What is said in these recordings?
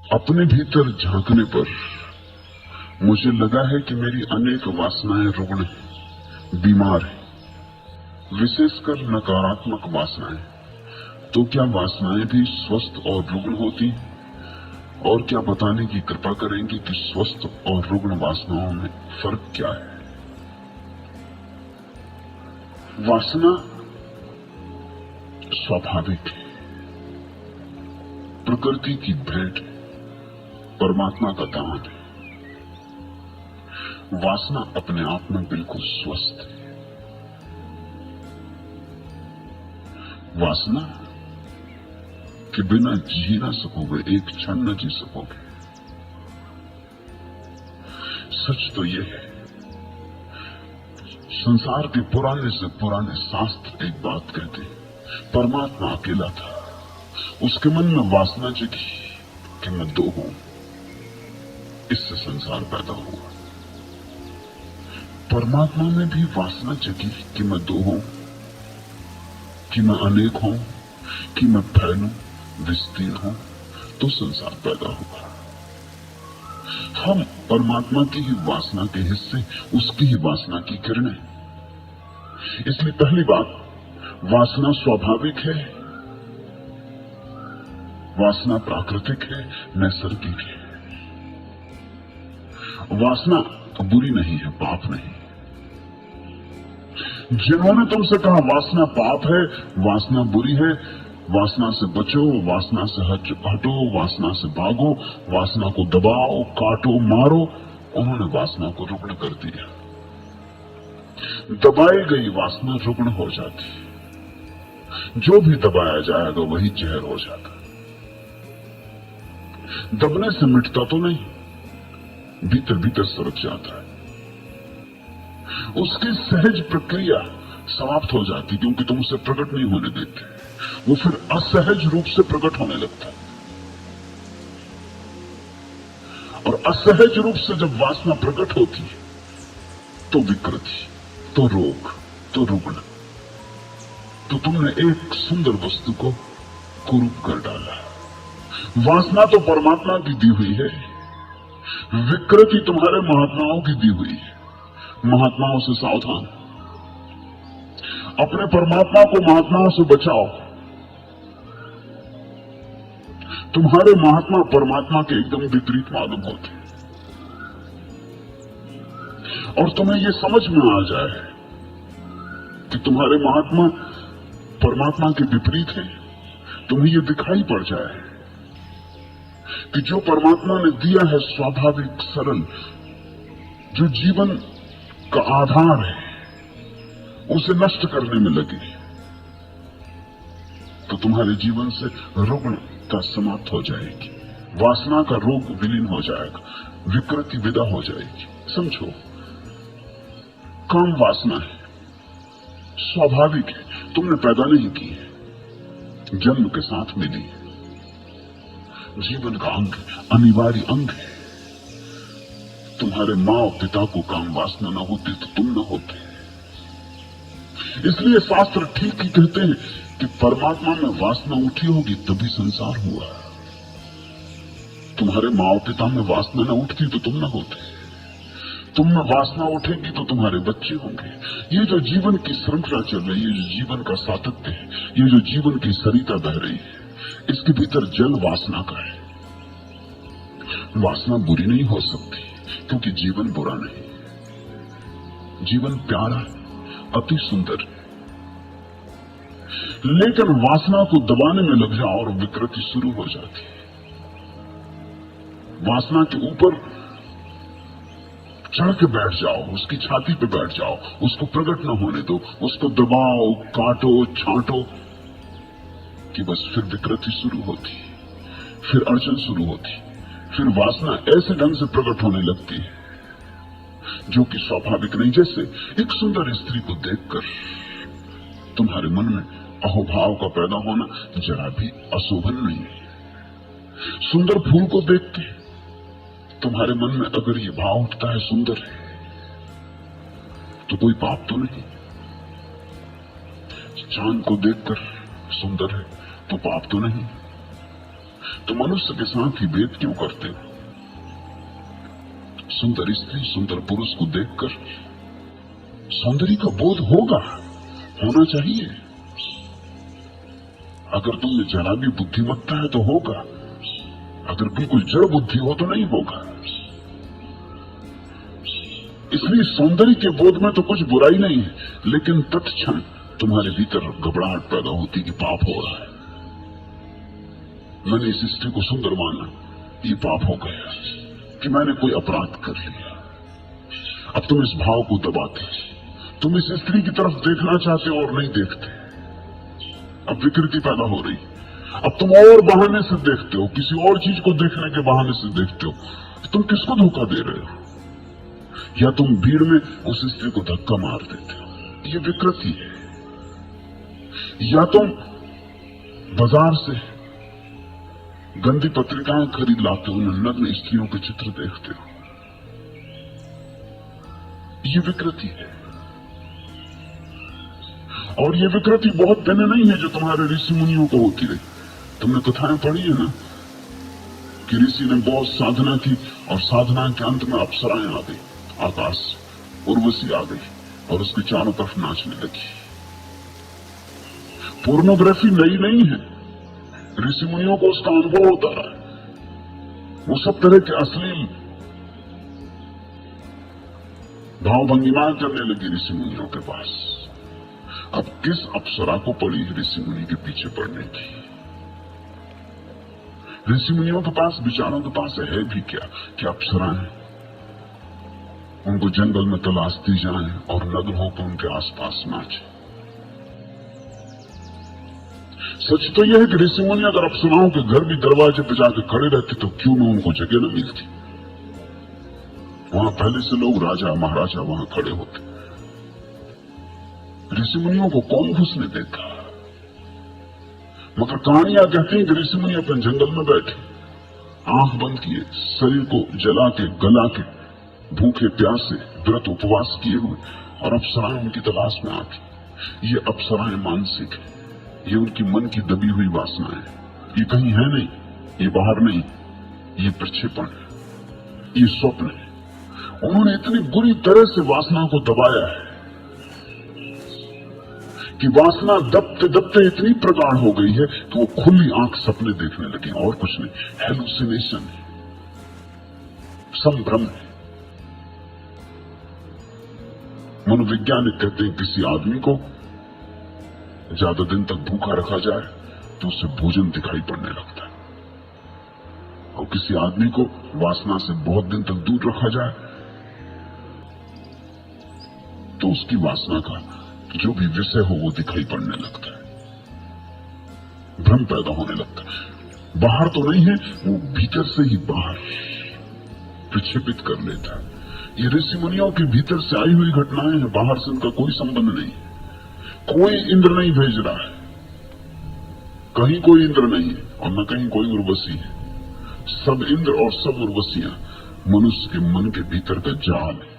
अपने भीतर झांकने पर मुझे लगा है कि मेरी अनेक वासनाएं रुग्ण हैं, बीमार हैं, विशेषकर नकारात्मक वासनाएं। तो क्या वासनाएं भी स्वस्थ और रुग्ण होती? और क्या बताने की कृपा करेंगे कि स्वस्थ और रुग्ण वासनाओं में फर्क क्या है? वासना स्वाभाविक है, प्रकृति की भेंट है, परमात्मा का दान है। वासना अपने आप में बिल्कुल स्वस्थ है। वासना के बिना जी ना सकोगे, एक क्षण न जी सकोगे। सच तो यह है, संसार के पुराने से पुराने शास्त्र एक बात कहते हैं, परमात्मा अकेला था, उसके मन में वासना जगी कि मैं दो हूं, इससे संसार पैदा हुआ। परमात्मा में भी वासना जगी कि मैं दो हूं, कि मैं अनेक हूं, कि मैं फैलूं, विस्तीर्ण हूं, तो संसार पैदा हुआ। हम परमात्मा की ही वासना के हिस्से, उसकी ही वासना की किरणें। इसलिए पहली बात, वासना स्वाभाविक है, वासना प्राकृतिक है, नैसर्गिक है। वासना तो बुरी नहीं है, पाप नहीं। जिन्होंने तुमसे कहा वासना पाप है, वासना बुरी है, वासना से बचो, वासना से हटो, वासना से भागो, वासना को दबाओ, काटो, मारो, उन्होंने वासना को रुग्ण कर दिया। दबाई गई वासना रुग्ण हो जाती, जो भी दबाया जाएगा वही जहर हो जाता। दबने से मिटता तो नहीं, भीतर भीतर सरक जाता है। उसकी सहज प्रक्रिया समाप्त हो जाती, क्योंकि तुम उसे प्रकट नहीं होने देते। वो फिर असहज रूप से प्रकट होने लगता है। और असहज रूप से जब वासना प्रकट होती है तो विकृति, तो रोग, तो रुग्ण, तो तुमने एक सुंदर वस्तु को कुरूप कर डाला। वासना तो परमात्मा की दी हुई है, विकृति तुम्हारे महात्माओं की दी हुई है। महात्माओं से सावधान, अपने परमात्मा को महात्माओं से बचाओ। तुम्हारे महात्मा परमात्मा के एकदम विपरीत मालूम होते, और तुम्हें यह समझ में आ जाए कि तुम्हारे महात्मा परमात्मा के विपरीत है, तुम्हें यह दिखाई पड़ जाए कि जो परमात्मा ने दिया है स्वाभाविक सरल, जो जीवन का आधार है, उसे नष्ट करने में लगे, तो तुम्हारे जीवन से रुग्णता समाप्त हो जाएगी, वासना का रोग विलीन हो जाएगा, विकृति विदा हो जाएगी। समझो, काम वासना है, स्वाभाविक है, तुमने पैदा नहीं की है, जन्म के साथ मिली है, जीवन का अंग है, अनिवार्य अंग है। तुम्हारे मां और पिता को काम वासना न होती तो तुम न होते। इसलिए शास्त्र ठीक ही कहते हैं कि परमात्मा में वासना उठी होगी तभी संसार हुआ। तुम्हारे मां और पिता में वासना न उठती तो तुम न होते। तुम में वासना उठेगी तो तुम्हारे बच्चे होंगे। ये जो जीवन की श्रृंखला चल रही है, ये जीवन का सातत्य है, ये जो जीवन की सरिता बह रही है, इसके भीतर जल वासना का है। वासना बुरी नहीं हो सकती, क्योंकि जीवन बुरा नहीं, जीवन प्यारा, अति सुंदर। लेकिन वासना को दबाने में लग जाओ और विकृति शुरू हो जाती है। वासना के ऊपर चढ़ के बैठ जाओ, उसकी छाती पे बैठ जाओ, उसको प्रकट न होने दो, उसको दबाओ, काटो, छांटो, कि बस फिर विकृति शुरू होती, फिर अड़चन शुरू होती, फिर वासना ऐसे ढंग से प्रकट होने लगती है जो कि स्वाभाविक नहीं। जैसे एक सुंदर स्त्री को देखकर तुम्हारे मन में अहोभाव का पैदा होना जरा भी अशोभन नहीं है। सुंदर फूल को देख के तुम्हारे मन में अगर ये भाव उठता है सुंदर है, तो कोई पाप तो नहीं। चांद को देखकर सुंदर है तो पाप तो नहीं। तो मनुष्य के साथ ही भेद क्यों करते हो? सुंदर स्त्री सुंदर पुरुष को देखकर सौंदर्य का बोध होगा, होना चाहिए। अगर तुम में जरा भी बुद्धिमत्ता है तो होगा, अगर बिल्कुल जड़ बुद्धि हो तो नहीं होगा। इसलिए सौंदर्य के बोध में तो कुछ बुराई नहीं है, लेकिन तत्क्षण तुम्हारे भीतर घबराहट पैदा होती कि पाप हो रहा है। मैंने इस स्त्री को सुंदर माना, ये पाप हो गया कि मैंने कोई अपराध कर लिया। अब तुम इस भाव को दबाते, तुम इस स्त्री की तरफ देखना चाहते हो और नहीं देखते। अब विकृति पैदा हो रही। अब तुम और बहाने से देखते हो, किसी और चीज को देखने के बहाने से देखते हो। तुम किसको धोखा दे रहे हो? या तुम भीड़ में उस स्त्री को धक्का मार देते हो, ये विकृति है। या तुम बाजार से गंदी पत्रिकाएं खरीद लाते हो, नग्न स्त्रियों के चित्र देखते हो, ये विकृति है। और ये विकृति बहुत दिन नहीं है जो तुम्हारे ऋषि मुनियों को होती रही। तुमने कथाएं पढ़ी है ना कि ऋषि ने बहुत साधना की और साधना के अंत में अप्सराएं आ गई, आकाश उर्वशी आ गई और उसके चारों तरफ नाचने लगी। पोर्नोग्राफी नई नहीं है, ऋषि मुनियों को उसका अनुभव होता है। वो सब तरह के अश्लील भाव भंगिमाएं करने लगी ऋषि मुनियों के पास। अब किस अप्सरा को पड़ी ऋषि मुनि के पीछे पड़ने की? ऋषि मुनियों के पास, विचारों के पास है भी क्या कि अप्सराएं उनको जंगल में तलाशती जाएं और नग्न होकर उनके आसपास नाचे। सच तो यह है कि ऋषि मुनि अगर अप्सराओं के घर भी दरवाजे पर जाकर खड़े रहते तो क्यों न उनको जगह न मिलती। वहां पहले से लोग राजा महाराजा वहां खड़े होते। ऋषि मुनियों को कौन घुसने देता? मगर कहानियां कहती हैं कि ऋषि मुनि अपने जंगल में बैठे, आंख बंद किए, शरीर को जला के गला के, भूखे प्यासे व्रत उपवास किए हुए, और अप्सराएं उनकी तलाश में आती। ये अप्सराएं मानसिक है, ये उनकी मन की दबी हुई वासना है। ये कहीं है नहीं, ये बाहर नहीं, ये प्रक्षेपण है, ये स्वप्न है। उन्होंने इतनी बुरी तरह से वासना को दबाया है कि वासना दबते दबते इतनी प्रगाढ़ हो गई है कि वो खुली आंख सपने देखने लगे, और कुछ नहीं। हेलुसिनेशन है, संभ्रम है। मनोवैज्ञानिक कहते हैं किसी आदमी को ज्यादा दिन तक भूखा रखा जाए तो उससे भोजन दिखाई पड़ने लगता है, और किसी आदमी को वासना से बहुत दिन तक दूर रखा जाए तो उसकी वासना का जो भी विषय हो वो दिखाई पड़ने लगता है, भ्रम पैदा होने लगता है। बाहर तो नहीं है, वो भीतर से ही बाहर प्रक्षेपित कर लेता है। ये ऋषि मुनियों के भीतर से आई हुई घटनाएं हैं, बाहर से उनका कोई संबंध नहीं। कोई इंद्र नहीं भेज रहा है, कहीं कोई इंद्र नहीं है और न कहीं कोई उर्वशी है। सब इंद्र और सब उर्वशियां मनुष्य के मन के भीतर का जाल है।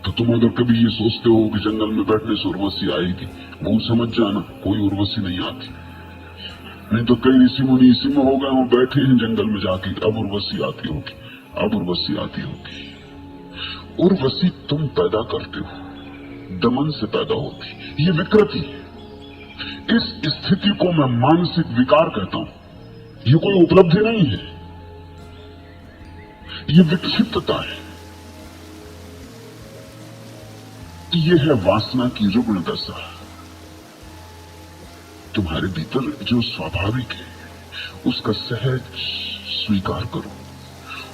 तो तुम अगर कभी ये सोचते हो कि जंगल में बैठने से उर्वशी आएगी, वो समझ जाना कोई उर्वशी नहीं आती। नहीं तो कई ऋषि मुनि इसी में हो गए हो, बैठे हैं जंगल में जाके, अब उर्वशी आती होगी, अब उर्वशी आती होगी। उर्वशी तुम पैदा करते हो, दमन से पैदा होती। ये विकृति है। इस स्थिति को मैं मानसिक विकार कहता हूं। ये कोई उपलब्धि नहीं है, ये विक्षिप्तता है। ये है वासना की रुग्ण दशा। तुम्हारे भीतर जो स्वाभाविक है उसका सहज स्वीकार करो,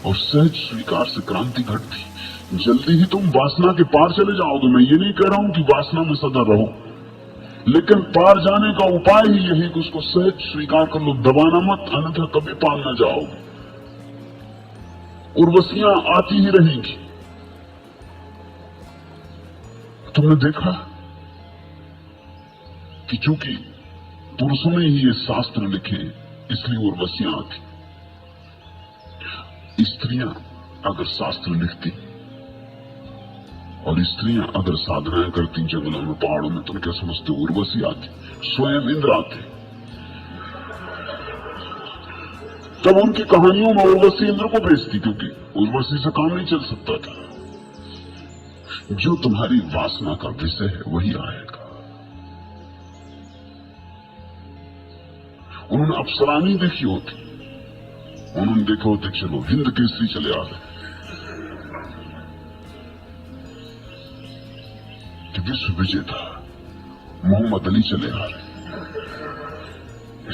और सहज स्वीकार से क्रांति घटती। जल्दी ही तुम वासना के पार चले जाओगे। मैं ये नहीं कह रहा हूं कि वासना में सदा रहो, लेकिन पार जाने का उपाय ही यही कि उसको सहज स्वीकार कर लो, दबाना मत, अन्यथा कभी पार न जाओगे। उर्वशियां आती ही रहेंगी। तुमने देखा कि चूंकि पुरुषों ने ही ये शास्त्र लिखे इसलिए उर्वशियां आती। स्त्रियां अगर शास्त्र लिखती और स्त्रियां अगर साधनाएं करती जंगलों में पहाड़ों में, तुम क्या समझते? उर्वशी आती, स्वयं इंद्र आते। तब उनकी कहानियों में उर्वशी इंद्र को भेजती, क्योंकि उर्वशी से काम नहीं चल सकता था। जो तुम्हारी वासना का विषय है वही आएगा। उन्होंने अप्सरा नहीं देखी होती, उन्होंने देखा होते चलो हिंद केसरी चले आ रहे कि विश्व विजेता मोहम्मद अली चले आ रहे।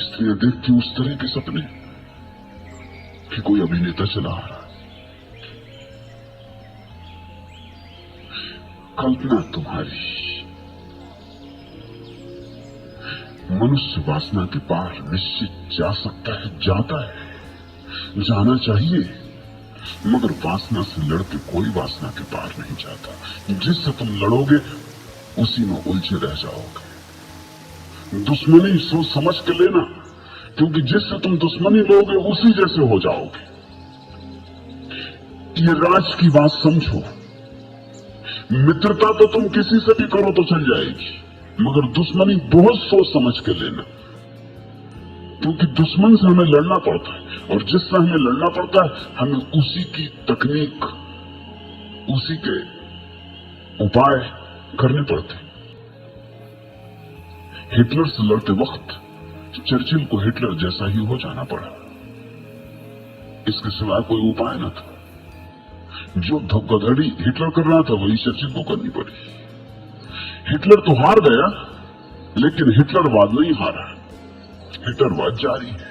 स्त्रियां देखती उस तरह के सपने कि कोई अभिनेता चला आ रहा। कल्पना तुम्हारी मनुष्य वासना के पार निश्चित जा सकता है, जाता है, जाना चाहिए, मगर वासना से लड़के कोई वासना के पार नहीं जाता। जिससे तुम लड़ोगे उसी में उलझे रह जाओगे। दुश्मनी सोच समझ के लेना, क्योंकि जिससे तुम दुश्मनी लोगे उसी जैसे हो जाओगे। ये राज की बात समझो। मित्रता तो तुम किसी से भी करो तो चल जाएगी, मगर दुश्मनी बहुत सोच समझ के लेना, क्योंकि दुश्मन से हमें लड़ना पड़ता है, और जिससे हमें लड़ना पड़ता है हमें उसी की तकनीक, उसी के उपाय करने पड़ते हैं। हिटलर से लड़ते वक्त चर्चिल को हिटलर जैसा ही हो जाना पड़ा, इसके सिवाय कोई उपाय न था। जो धोखाधड़ी हिटलर कर रहा था वही चर्चिल को करनी पड़ी। हिटलर तो हार गया, लेकिन हिटलरवाद नहीं हारा, हिटलरवाद जारी है।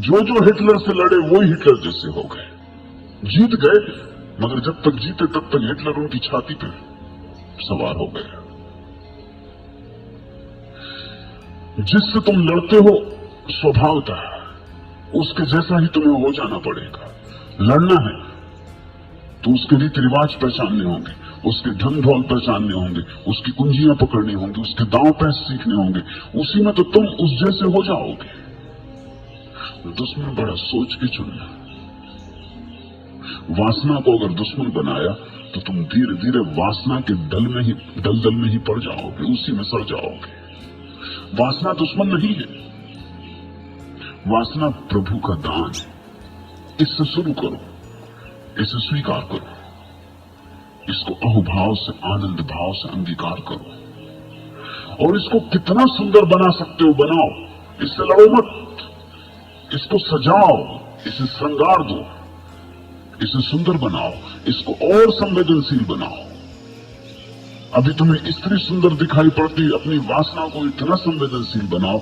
जो हिटलर से लड़े वही हिटलर जैसे हो गए, जीत गए, मगर जब तक जीते तब तक हिटलर उनकी छाती पर सवार हो गया। जिससे तुम लड़ते हो स्वभावतः उसके जैसा ही तुम्हें हो जाना पड़ेगा। लड़ना है तो उसके रीति रिवाज पहचानने होंगे, उसके धन ढोल पहचानने होंगे, उसकी कुंजियां पकड़नी होंगी, उसके दांव पैस सीखने होंगे, उसी में तो तुम उस जैसे हो जाओगे। दुश्मन बड़ा सोच के चुनना। वासना को अगर दुश्मन बनाया तो तुम धीरे धीरे वासना के दलदल में ही पड़ जाओगे, उसी में सड़ जाओगे। वासना दुश्मन नहीं है, वासना प्रभु का दान है। इससे शुरू करो, इसे स्वीकार करो, इसको अहुभाव से, आनंद भाव से अंगीकार करो, और इसको कितना सुंदर बना सकते हो बनाओ। इससे लड़ो मत, इसको सजाओ, इसे श्रृंगार दो, इसे सुंदर बनाओ, इसको और संवेदनशील बनाओ। अभी तुम्हें स्त्री सुंदर दिखाई पड़ती, अपनी वासना को इतना संवेदनशील बनाओ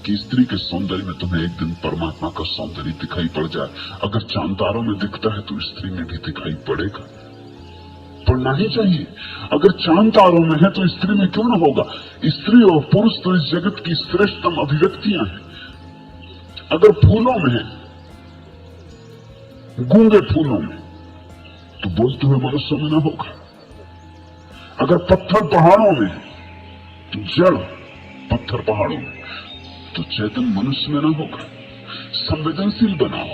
कि स्त्री के सौंदर्य में तुम्हें एक दिन परमात्मा का सौंदर्य दिखाई पड़ जाए। अगर चांद तारों में दिखता है तो स्त्री में भी दिखाई पड़ेगा, पड़ना ही चाहिए। अगर चांद तारों में है तो स्त्री में क्यों न होगा। स्त्री और पुरुष तो इस जगत की श्रेष्ठतम अभिव्यक्तियां हैं। अगर फूलों में है, गूंगे फूलों में, तो बोलते हुए मनुष्यों में न होगा। अगर पत्थर पहाड़ों में है, तो जड़ पत्थर पहाड़ों में, तो चेतन मनुष्य में न होगा। संवेदनशील बनाओ,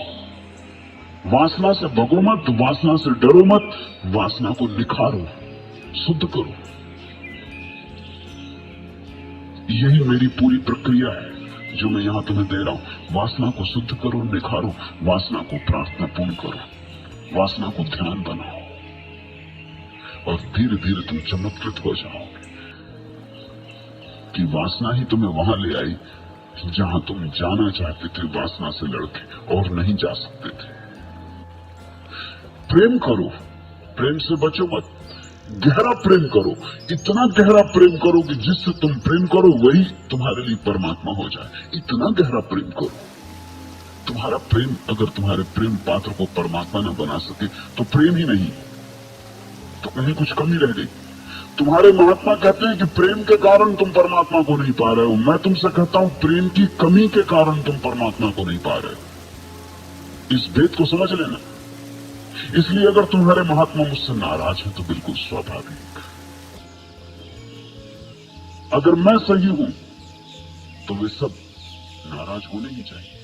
वासना से भगो मत, वासना से डरो मत, वासना को निखारो, शुद्ध करो। यही मेरी पूरी प्रक्रिया है जो मैं यहां तुम्हें दे रहा हूं। वासना को शुद्ध करो, निखारो, वासना को प्रार्थनापूर्ण करो, वासना को ध्यान बनाओ, और धीरे धीरे तुम चमत्कृत हो जाओगे कि वासना ही तुम्हें वहां ले आई जहां तुम जाना चाहते थे वासना से लड़के, और नहीं जा सकते थे। प्रेम करो, प्रेम से बचो मत। गहरा प्रेम करो, इतना गहरा प्रेम करो कि जिससे तुम प्रेम करो वही तुम्हारे लिए परमात्मा हो जाए। इतना गहरा प्रेम करो। तुम्हारा प्रेम अगर तुम्हारे प्रेम पात्र को परमात्मा न बना सके तो प्रेम ही नहीं, तो कहीं कुछ कमी रह गई। तुम्हारे महात्मा कहते हैं कि प्रेम के कारण तुम परमात्मा को नहीं पा रहे हो। मैं तुमसे कहता हूं प्रेम की कमी के कारण तुम परमात्मा को नहीं पा रहे हो। इस भेद को समझ लेना। इसलिए अगर तुम्हारे महात्मा मुझसे नाराज हैं तो बिल्कुल स्वाभाविक। अगर मैं सही हूं तो वे सब नाराज होने ही चाहिए।